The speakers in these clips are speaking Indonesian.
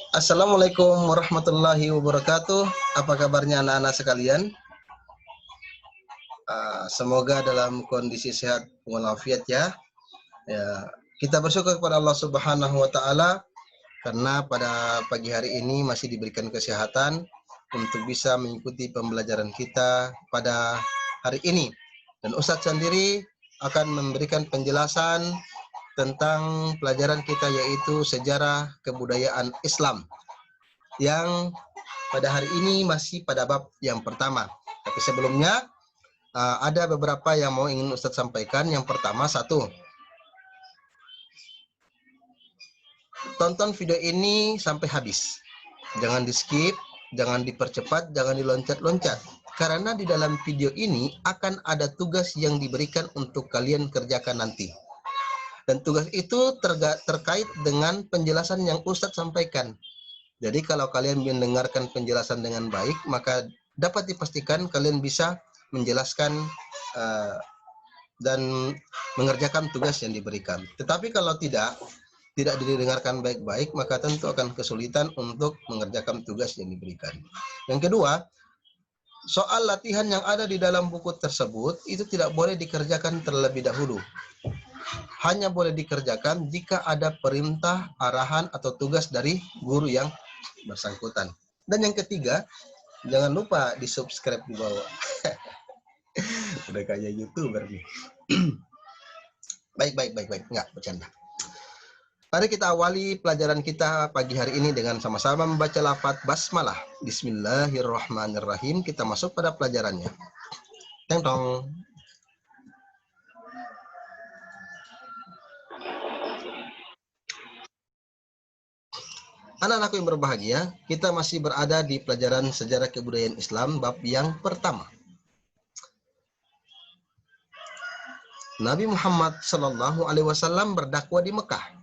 Assalamualaikum warahmatullahi wabarakatuh. Apa kabarnya anak-anak sekalian? Semoga dalam kondisi sehat walafiat ya. Kita bersyukur kepada Allah Subhanahu wa taala karena pada pagi hari ini masih diberikan kesehatan untuk bisa mengikuti pembelajaran kita pada hari ini. Dan Ustadz sendiri akan memberikan penjelasan tentang pelajaran kita, yaitu sejarah kebudayaan Islam, yang pada hari ini masih pada bab yang pertama. Tapi sebelumnya ada beberapa yang mau ingin Ustadz sampaikan. Yang pertama, satu, tonton video ini sampai habis. Jangan di skip, jangan dipercepat, jangan diloncat-loncat. Karena di dalam video ini akan ada tugas yang diberikan untuk kalian kerjakan nanti. Dan tugas itu terkait dengan penjelasan yang Ustadz sampaikan. Jadi kalau kalian mendengarkan penjelasan dengan baik, maka dapat dipastikan kalian bisa menjelaskan dan mengerjakan tugas yang diberikan. Tetapi kalau tidak didengarkan baik-baik, maka tentu akan kesulitan untuk mengerjakan tugas yang diberikan. Yang kedua, soal latihan yang ada di dalam buku tersebut itu tidak boleh dikerjakan terlebih dahulu. Hanya boleh dikerjakan jika ada perintah, arahan, atau tugas dari guru yang bersangkutan. Dan yang ketiga, jangan lupa di-subscribe di bawah. Udah kayak YouTuber nih. Baik. Enggak, bercanda. Mari kita awali pelajaran kita pagi hari ini dengan sama-sama membaca lafaz basmalah. Bismillahirrahmanirrahim. Kita masuk pada pelajarannya. Teng tong. Anak-anakku yang berbahagia, kita masih berada di pelajaran sejarah kebudayaan Islam bab yang pertama. Nabi Muhammad Shallallahu Alaihi Wasallam berdakwah di Mekah.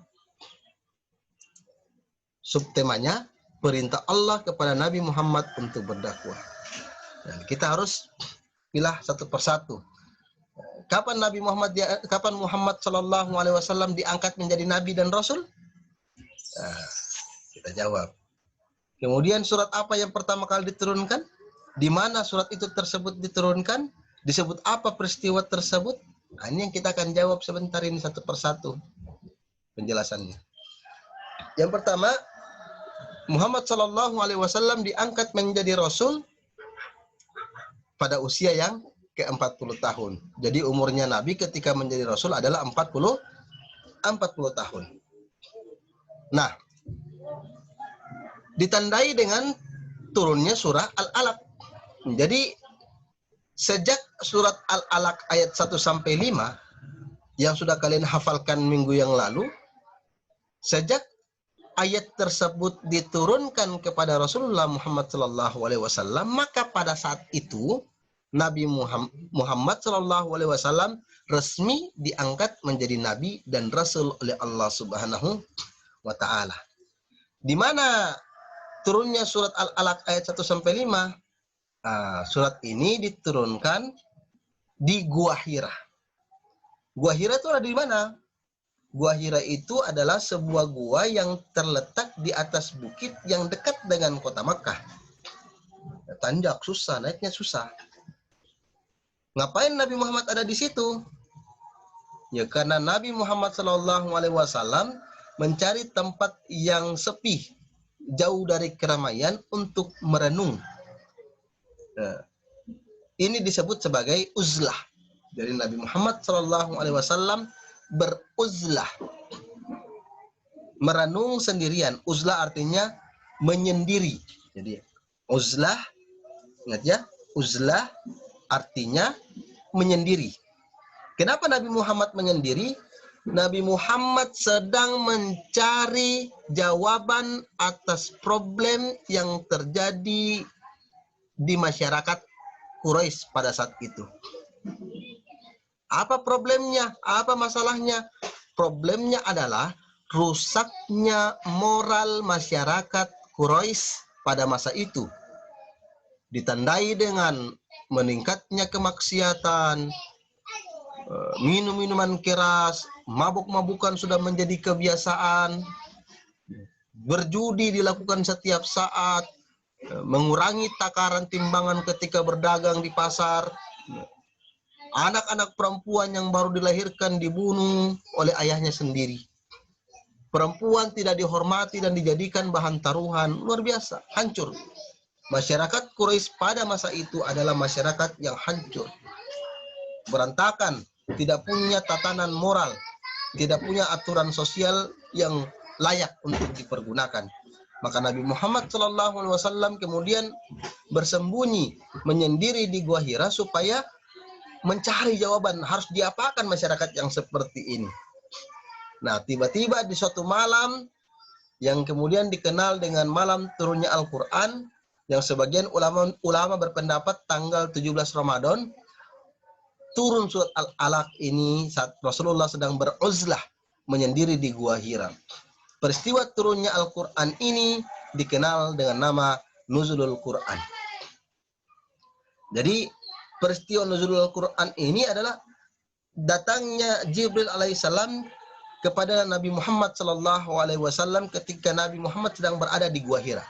Subtemanya, perintah Allah kepada Nabi Muhammad untuk berdakwah. Dan kita harus pilih satu persatu. Kapan Muhammad Shallallahu Alaihi Wasallam diangkat menjadi Nabi dan Rasul? Kita jawab. Kemudian surat apa yang pertama kali diturunkan? Di mana surat itu tersebut diturunkan? Disebut apa peristiwa tersebut? Nah, ini yang kita akan jawab sebentar ini satu persatu penjelasannya. Yang pertama, Muhammad Shallallahu Alaihi Wasallam diangkat menjadi Rasul pada usia yang ke-40 tahun. Jadi umurnya Nabi ketika menjadi Rasul adalah 40 tahun. Nah, ditandai dengan turunnya surah Al-Alaq. Jadi sejak surat Al-Alaq ayat 1 sampai 5 yang sudah kalian hafalkan minggu yang lalu, sejak ayat tersebut diturunkan kepada Rasulullah Muhammad SAW, maka pada saat itu Nabi Muhammad SAW resmi diangkat menjadi Nabi dan Rasul oleh Allah Subhanahu wa Ta'ala. Di mana turunnya surat Al-Alaq ayat 1 sampai 5? Surat ini diturunkan di Gua Hira. Gua Hira itu ada di mana? Gua Hira itu adalah sebuah gua yang terletak di atas bukit yang dekat dengan kota Makkah. Tanjak, susah, naiknya susah. Ngapain Nabi Muhammad ada di situ? Ya karena Nabi Muhammad SAW mencari tempat yang sepi, jauh dari keramaian untuk merenung. Nah, ini disebut sebagai uzlah. Dari Nabi Muhammad SAW beruzlah, merenung sendirian. Uzlah artinya menyendiri. Jadi uzlah, ingat ya, uzlah artinya menyendiri. Kenapa Nabi Muhammad menyendiri? Nabi Muhammad sedang mencari jawaban atas problem yang terjadi di masyarakat Quraisy pada saat itu. Apa problemnya? Apa masalahnya? Problemnya adalah rusaknya moral masyarakat Quraisy pada masa itu. Ditandai dengan meningkatnya kemaksiatan, minum minuman keras, mabuk-mabukan sudah menjadi kebiasaan, berjudi dilakukan setiap saat, mengurangi takaran timbangan ketika berdagang di pasar, anak-anak perempuan yang baru dilahirkan dibunuh oleh ayahnya sendiri. Perempuan tidak dihormati dan dijadikan bahan taruhan, luar biasa, hancur. Masyarakat Quraisy pada masa itu adalah masyarakat yang hancur, berantakan, tidak punya tatanan moral, tidak punya aturan sosial yang layak untuk dipergunakan. Maka Nabi Muhammad SAW kemudian bersembunyi, menyendiri di Gua Hira supaya mencari jawaban harus diapakan masyarakat yang seperti ini. Nah, tiba-tiba di suatu malam yang kemudian dikenal dengan malam turunnya Al-Quran, yang sebagian ulama berpendapat tanggal 17 Ramadan, turun surat Al-Alaq ini saat Rasulullah sedang beruzlah menyendiri di Gua Hira. Peristiwa turunnya Al-Quran ini dikenal dengan nama Nuzulul Quran. Jadi peristiwa Nuzulul Quran ini adalah datangnya Jibril alaihissalam kepada Nabi Muhammad SAW ketika Nabi Muhammad sedang berada di Gua Hira.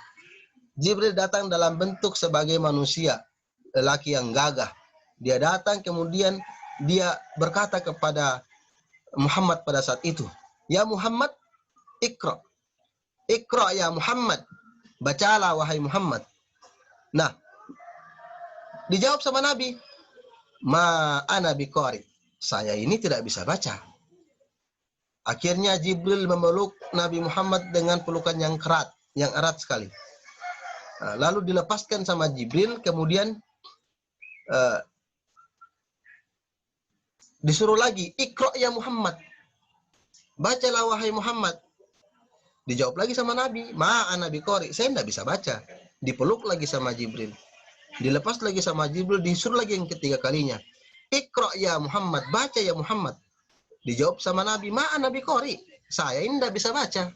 Jibril datang dalam bentuk sebagai manusia, lelaki yang gagah. Dia datang kemudian dia berkata kepada Muhammad pada saat itu, "Ya Muhammad, Iqra. Iqra ya Muhammad. Bacalah wahai Muhammad." Nah, dijawab sama Nabi, "Ma ana biqari." Saya ini tidak bisa baca. Akhirnya Jibril memeluk Nabi Muhammad dengan pelukan yang erat sekali. Lalu dilepaskan sama Jibril, kemudian disuruh lagi, "Iqra ya Muhammad. Bacalah wahai Muhammad." Dijawab lagi sama Nabi, "Ma ana biqari." Saya tidak bisa baca. Dipeluk lagi sama Jibril. Dilepas lagi sama Jibril, disuruh lagi yang ketiga kalinya, "Iqra ya Muhammad. Baca ya Muhammad." Dijawab sama Nabi, "Ma ana biqari." Saya ini tidak bisa baca.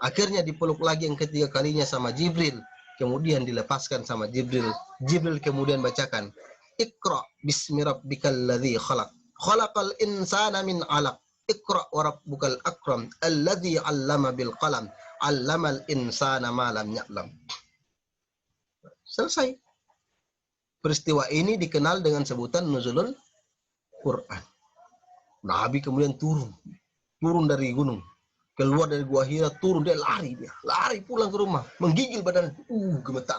Akhirnya dipeluk lagi yang ketiga kalinya sama Jibril. Kemudian dilepaskan sama Jibril. Jibril kemudian bacakan, "Iqra bismi rabbikal ladzi khalaq. Khalaqal insana min 'alaq. Iqra wa rabbukal akram. Alladzi 'allama bil qalam. 'Allamal insana ma lam ya'lam." Selesai. Peristiwa ini dikenal dengan sebutan Nuzulul Quran. Nabi kemudian turun dari gunung, keluar dari Gua Hira, turun, dia lari pulang ke rumah, menggigil badan, gemetar.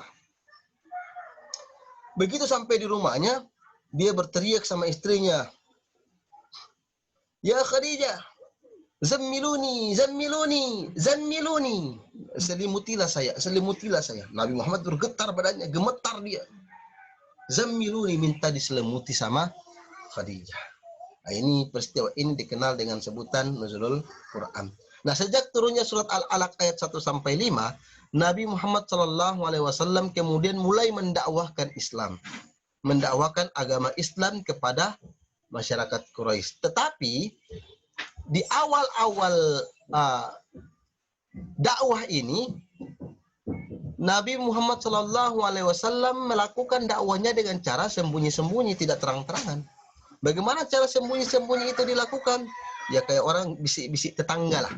Begitu sampai di rumahnya, dia berteriak sama istrinya, "Ya Khadijah, zammiluni, zammiluni, zammiluni." Selimutilah saya. Nabi Muhammad bergetar badannya, gemetar dia. Zammiluni, minta diselimuti sama Khadijah. Nah, ini peristiwa ini dikenal dengan sebutan Nuzulul Quran. Nah, sejak turunnya surat Al-Alaq ayat 1 sampai 5, Nabi Muhammad SAW kemudian mulai mendakwahkan Islam, mendakwahkan agama Islam kepada masyarakat Quraisy. Tetapi di awal-awal dakwah ini, Nabi Muhammad SAW melakukan dakwahnya dengan cara sembunyi-sembunyi, tidak terang-terangan. Bagaimana cara sembunyi-sembunyi itu dilakukan? Ya kayak orang bisik-bisik tetangga lah.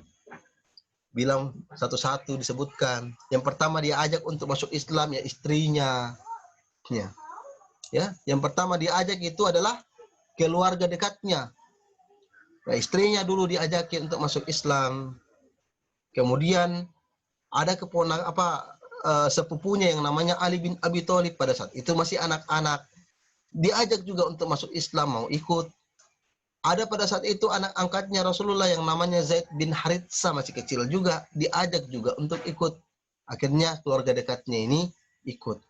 Bilang satu-satu disebutkan. Yang pertama dia ajak untuk masuk Islam ya istrinya. Ya, yang pertama dia ajak itu adalah keluarga dekatnya. Nah, istrinya dulu diajakin untuk masuk Islam. Kemudian ada sepupunya yang namanya Ali bin Abi Thalib pada saat itu masih anak-anak. Diajak juga untuk masuk Islam, mau ikut. Ada pada saat itu anak angkatnya Rasulullah yang namanya Zaid bin Haritsah, masih kecil juga, diajak juga untuk ikut. Akhirnya keluarga dekatnya ini ikut.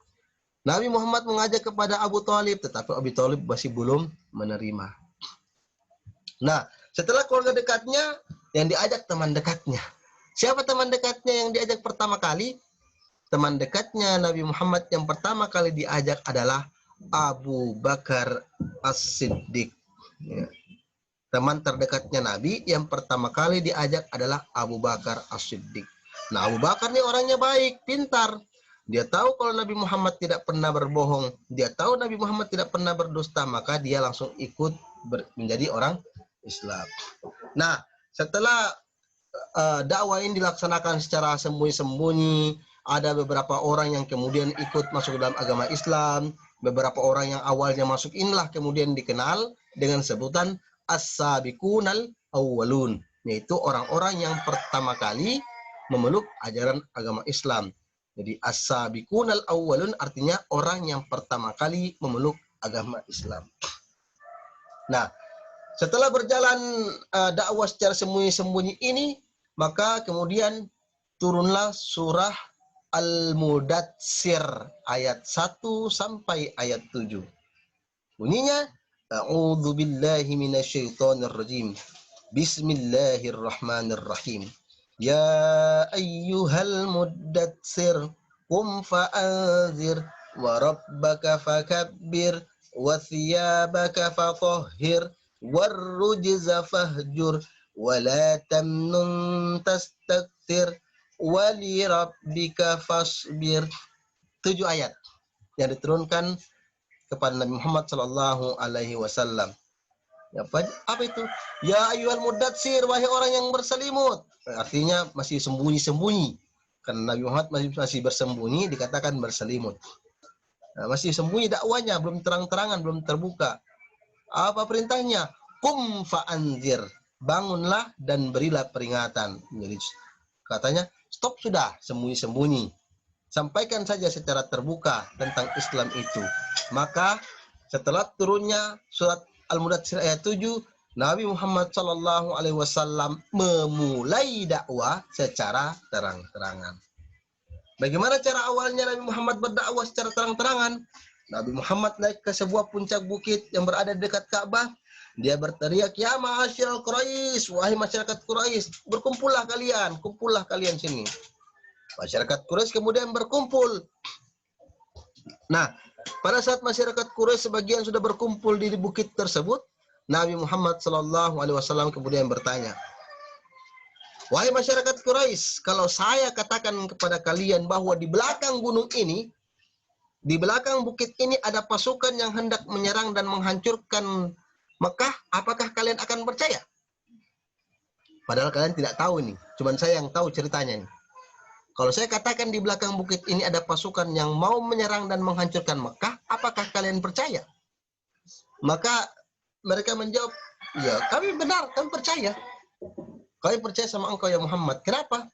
Nabi Muhammad mengajak kepada Abu Thalib, tetapi Abu Thalib masih belum menerima. Nah, setelah keluarga dekatnya, yang diajak teman dekatnya. Siapa teman dekatnya yang diajak pertama kali? Teman dekatnya Nabi Muhammad yang pertama kali diajak adalah Abu Bakar As-Siddiq. Ya. Teman terdekatnya Nabi yang pertama kali diajak adalah Abu Bakar As-Siddiq. Nah, Abu Bakar ini orangnya baik, pintar. Dia tahu kalau Nabi Muhammad tidak pernah berbohong. Dia tahu Nabi Muhammad tidak pernah berdusta. Maka dia langsung ikut menjadi orang Islam. Nah, setelah dakwah ini dilaksanakan secara sembunyi-sembunyi, ada beberapa orang yang kemudian ikut masuk dalam agama Islam, beberapa orang yang awalnya masuk inilah kemudian dikenal dengan sebutan as-sabiqunal awwalun, yaitu orang-orang yang pertama kali memeluk ajaran agama Islam. Jadi as-sabiqunal awwalun artinya orang yang pertama kali memeluk agama Islam. Nah, setelah berjalan dakwah secara sembunyi-sembunyi ini, maka kemudian turunlah surah Al-Mudatsir ayat 1 sampai ayat 7. Bunyinya, A'udzu billahi minasyaitonir rajim. Bismillahirrahmanirrahim. Ya ayyuhal mudatsir qum fa'anzir wa rabbaka fakabbir wa thiyabaka fatahhir warrujza fahjur wa la tamnun tastakthir wali rabbika fasbir. 7 ayat yang diturunkan kepada Nabi Muhammad sallallahu alaihi wasallam. Apa itu? Ya ayyuhal mudatsir, wahai orang yang berselimut. Artinya masih sembunyi-sembunyi. Karena Nabi Muhammad masih bersembunyi dikatakan berselimut. Nah, masih sembunyi dakwanya, belum terang-terangan, belum terbuka. Apa perintahnya? Qum fa'anzir. Bangunlah dan berilah peringatan. Jadi katanya, stop sudah sembunyi-sembunyi. Sampaikan saja secara terbuka tentang Islam itu. Maka setelah turunnya surat Al-Mudatsir ayat 7, Nabi Muhammad sallallahu alaihi wasallam memulai dakwah secara terang-terangan. Bagaimana cara awalnya Nabi Muhammad berdakwah secara terang-terangan? Nabi Muhammad naik ke sebuah puncak bukit yang berada di dekat Ka'bah. Dia berteriak, ya ma'asyiral Quraisy, wahai masyarakat Quraisy, berkumpullah kalian sini. Masyarakat Quraisy kemudian berkumpul. Nah, pada saat masyarakat Quraisy sebagian sudah berkumpul di bukit tersebut, Nabi Muhammad SAW kemudian bertanya, wahai masyarakat Quraisy, kalau saya katakan kepada kalian bahwa di belakang gunung ini, di belakang bukit ini ada pasukan yang hendak menyerang dan menghancurkan Mekah, apakah kalian akan percaya? Padahal kalian tidak tahu ini, cuman saya yang tahu ceritanya ini. Kalau saya katakan di belakang bukit ini ada pasukan yang mau menyerang dan menghancurkan Mekah, apakah kalian percaya? Maka mereka menjawab, ya kami benar, kami percaya. Kami percaya sama engkau ya Muhammad. Kenapa?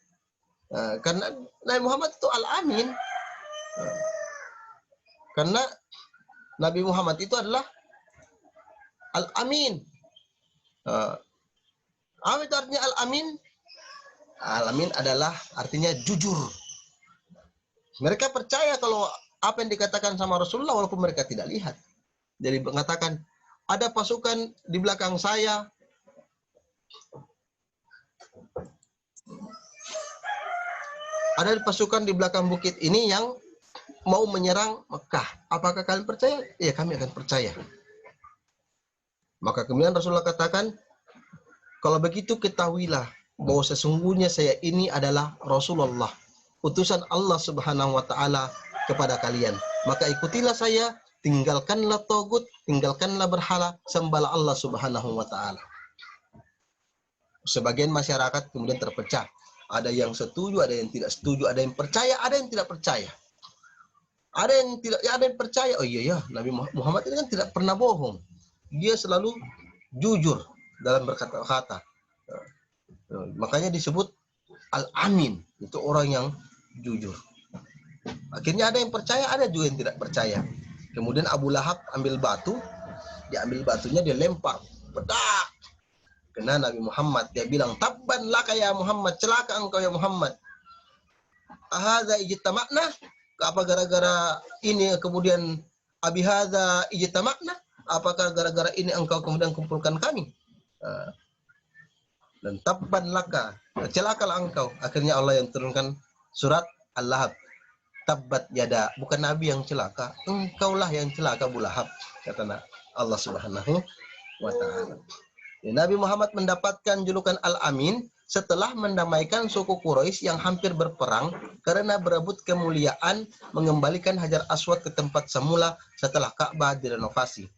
Karena Nabi Muhammad itu Al-Amin. Karena Nabi Muhammad itu adalah Al-Amin. Apa itu artinya Al-Amin? Al-Amin adalah artinya jujur. Mereka percaya kalau apa yang dikatakan sama Rasulullah walaupun mereka tidak lihat. Jadi mengatakan, ada pasukan di belakang saya. Ada pasukan di belakang bukit ini yang mau menyerang Mekah. Apakah kalian percaya? Ya, kami akan percaya. Maka kemudian Rasulullah katakan, kalau begitu ketahuilah bahwa sesungguhnya saya ini adalah Rasulullah, utusan Allah Subhanahu wa taala kepada kalian. Maka ikutilah saya, tinggalkanlah tagut, tinggalkanlah berhala, sembahlah Allah Subhanahu wa taala. Sebagian masyarakat kemudian terpecah. Ada yang setuju, ada yang tidak setuju, ada yang percaya, ada yang tidak percaya. Ada yang percaya. Oh iya ya, Nabi Muhammad ini kan tidak pernah bohong. Dia selalu jujur dalam berkata-kata. Makanya disebut Al-Amin, itu orang yang jujur. Akhirnya ada yang percaya, ada juga yang tidak percaya. Kemudian Abu Lahab ambil batu, dia ambil batunya, dia lempar, bedak, kena Nabi Muhammad. Dia bilang, tabban laka ya Muhammad, celaka engkau ya Muhammad. Ahadza ijtama'na, apa gara-gara ini kemudian abihadza ijtama'na, apakah gara-gara ini engkau kemudian kumpulkan kami? Dan tabban laka, celakalah engkau. Akhirnya Allah yang turunkan surat Al-Lahab. Tabbat yada, bukan Nabi yang celaka, engkaulah yang celaka Abu Lahab, kata Allah Subhanahu wa taala. Nabi Muhammad mendapatkan julukan Al-Amin setelah mendamaikan suku Quraisy yang hampir berperang karena berebut kemuliaan mengembalikan Hajar Aswad ke tempat semula setelah Ka'bah direnovasi.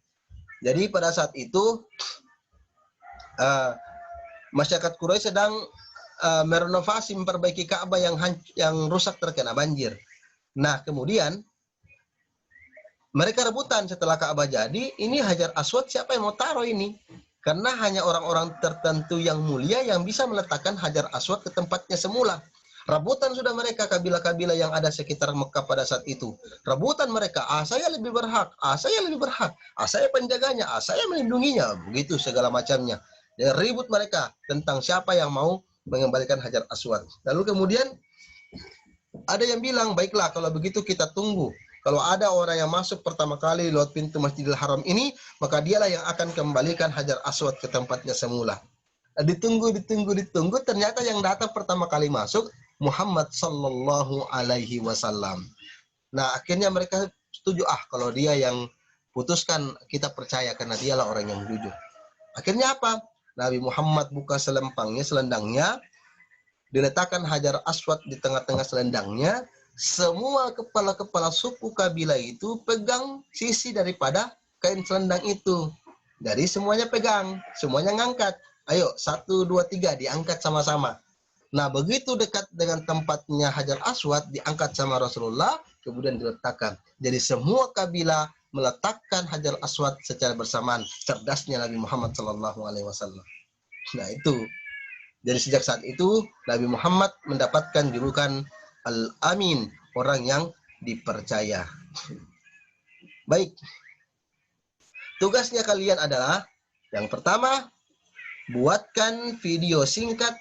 Jadi pada saat itu masyarakat Quraisy sedang merenovasi, memperbaiki Ka'bah yang rusak terkena banjir. Nah, kemudian mereka rebutan setelah Ka'bah jadi, ini Hajar Aswad siapa yang mau taruh ini? Karena hanya orang-orang tertentu yang mulia yang bisa meletakkan Hajar Aswad ke tempatnya semula. Rebutan sudah mereka, kabilah-kabilah yang ada sekitar Mekah pada saat itu. Rebutan mereka, saya lebih berhak, saya lebih berhak, saya penjaganya, saya melindunginya, begitu segala macamnya. Dan ribut mereka tentang siapa yang mau mengembalikan Hajar Aswad. Lalu kemudian ada yang bilang, baiklah kalau begitu kita tunggu. Kalau ada orang yang masuk pertama kali lewat pintu Masjidil Haram ini, maka dialah yang akan kembalikan Hajar Aswad ke tempatnya semula. Ditunggu, ternyata yang datang pertama kali masuk Muhammad Sallallahu Alaihi Wasallam. Nah, akhirnya mereka setuju, kalau dia yang putuskan, kita percaya karena dialah orang yang jujur. Akhirnya apa? Nabi Muhammad buka selendangnya, diletakkan Hajar Aswad di tengah-tengah selendangnya. Semua kepala-kepala suku kabilah itu pegang sisi daripada kain selendang itu. Jadi semuanya pegang, semuanya ngangkat. Ayo, 1, 2, 3, diangkat sama-sama. Nah, begitu dekat dengan tempatnya Hajar Aswad, diangkat sama Rasulullah, kemudian diletakkan. Jadi semua kabilah meletakkan Hajar Aswad secara bersamaan. Cerdasnya Nabi Muhammad SAW. Nah, itu. Jadi sejak saat itu, Nabi Muhammad mendapatkan julukan Al-Amin, orang yang dipercaya. Baik. Tugasnya kalian adalah, yang pertama, buatkan video singkat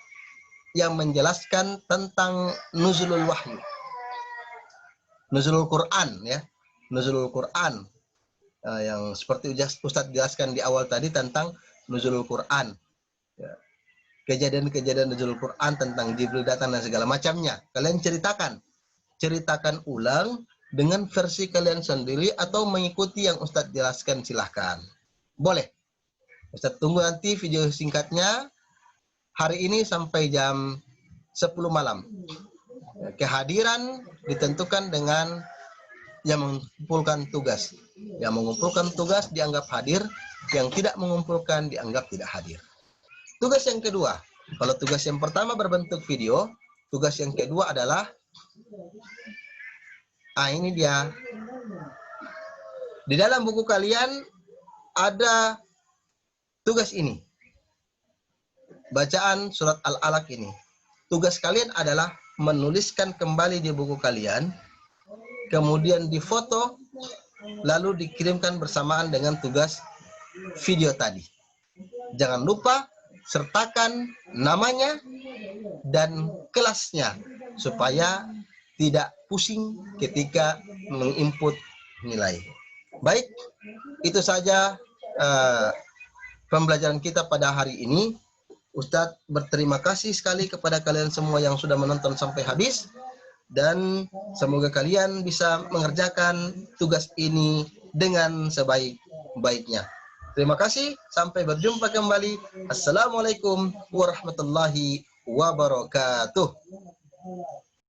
yang menjelaskan tentang nuzulul wahyu. Nuzulul Quran, ya. Nuzulul Quran. Yang seperti Ustadz jelaskan di awal tadi tentang nuzulul Quran. Ya. Kejadian-kejadian nuzulul Quran tentang Jibril datang dan segala macamnya. Kalian ceritakan ulang dengan versi kalian sendiri atau mengikuti yang Ustadz jelaskan, silahkan. Boleh. Ustadz tunggu nanti video singkatnya hari ini sampai jam 10 malam. Kehadiran ditentukan dengan yang mengumpulkan tugas. Yang mengumpulkan tugas dianggap hadir, yang tidak mengumpulkan dianggap tidak hadir. Tugas yang kedua, kalau tugas yang pertama berbentuk video, tugas yang kedua adalah, ini dia. Di dalam buku kalian ada tugas ini. Bacaan surat Al-Alaq ini. Tugas kalian adalah menuliskan kembali di buku kalian, kemudian difoto, lalu dikirimkan bersamaan dengan tugas video tadi. Jangan lupa sertakan namanya dan kelasnya, supaya tidak pusing ketika menginput nilai. Baik, itu saja pembelajaran kita pada hari ini. Ustadz berterima kasih sekali kepada kalian semua yang sudah menonton sampai habis, dan semoga kalian bisa mengerjakan tugas ini dengan sebaik-baiknya. Terima kasih, sampai berjumpa kembali. Assalamualaikum warahmatullahi wabarakatuh.